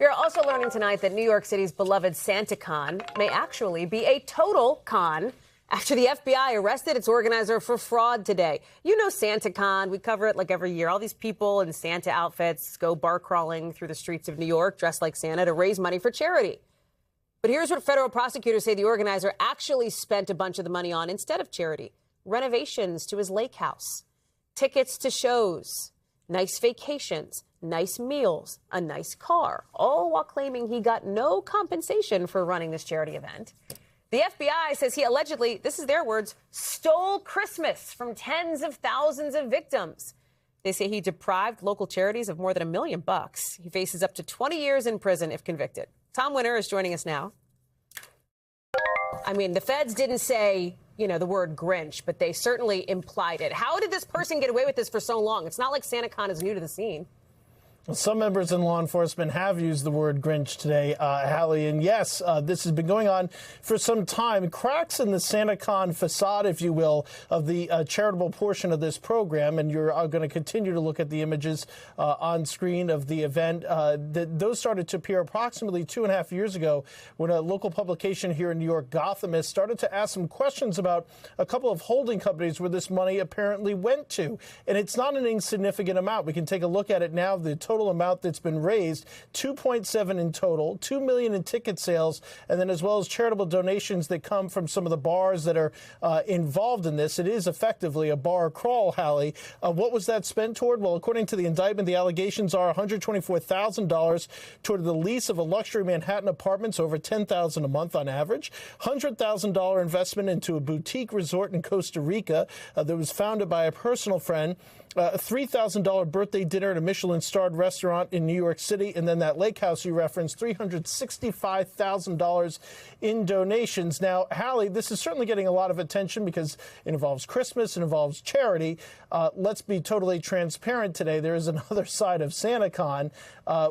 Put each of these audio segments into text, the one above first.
We are also learning tonight that New York City's beloved SantaCon may actually be a total con after the FBI arrested its organizer for fraud today. You know SantaCon. We cover it like every year. All these people in Santa outfits go bar crawling through the streets of New York dressed like Santa to raise money for charity. But here's what federal prosecutors say the organizer actually spent a bunch of the money on instead of charity: renovations to his lake house, tickets to shows, nice vacations, nice meals, a nice car, all while claiming he got no compensation for running this charity event. The FBI says he allegedly, this is their words, stole Christmas from tens of thousands of victims. They say he deprived local charities of more than $1 million. He faces up to 20 years in prison if convicted. Tom Winter is joining us now. I mean, the feds didn't say, the word Grinch, but they certainly implied it. How did this person get away with this for so long? It's not like SantaCon is new to the scene. Some members in law enforcement have used the word Grinch today, Hallie. And yes, this has been going on for some time. Cracks in the SantaCon facade, if you will, of the charitable portion of this program. And you're going to continue to look at the images on screen of the event. Those started to appear approximately 2.5 years ago when a local publication here in New York, Gothamist, started to ask some questions about a couple of holding companies where this money apparently went to. And it's not an insignificant amount. We can take a look at it now. The total amount that's been raised, 2.7 in total, 2 million in ticket sales, and then as well as charitable donations that come from some of the bars that are involved in this. It is effectively a bar crawl, Hallie. What was that spent toward? Well, according to the indictment, the allegations are $124,000 toward the lease of a luxury Manhattan apartments, over $10,000 a month on average, $100,000 investment into a boutique resort in Costa Rica that was founded by a personal friend, a $3,000 birthday dinner at a Michelin-starred restaurant in New York City, and then that lake house you referenced, $365,000 in donations. Now, Hallie, this is certainly getting a lot of attention because it involves Christmas, it involves charity. Let's be totally transparent today. There is another side of SantaCon,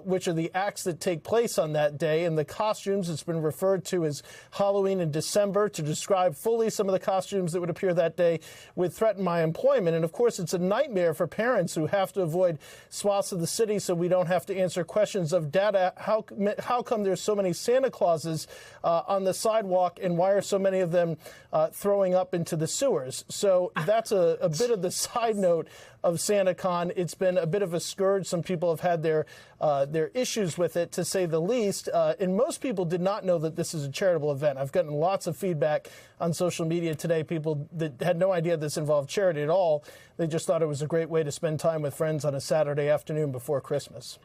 which are the acts that take place on that day, and the costumes. It's been referred to as Halloween in December to describe fully some of the costumes that would appear that day would threaten my employment. And, of course, it's a nightmare for parents who have to avoid swaths of the city so we don't have to answer questions of data. How come there's so many Santa Clauses on the sidewalk, and why are so many of them throwing up into the sewers? So that's a bit of the side note of SantaCon. It's been a bit of a scourge. Some people have had their issues with it, to say the least. And most people did not know that this is a charitable event. I've gotten lots of feedback on social media today, people that had no idea this involved charity at all. They just thought it was a great way to spend time with friends on a Saturday afternoon before Christmas.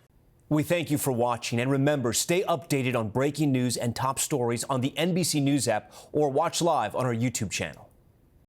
We thank you for watching. And remember, stay updated on breaking news and top stories on the NBC News app, or watch live on our YouTube channel.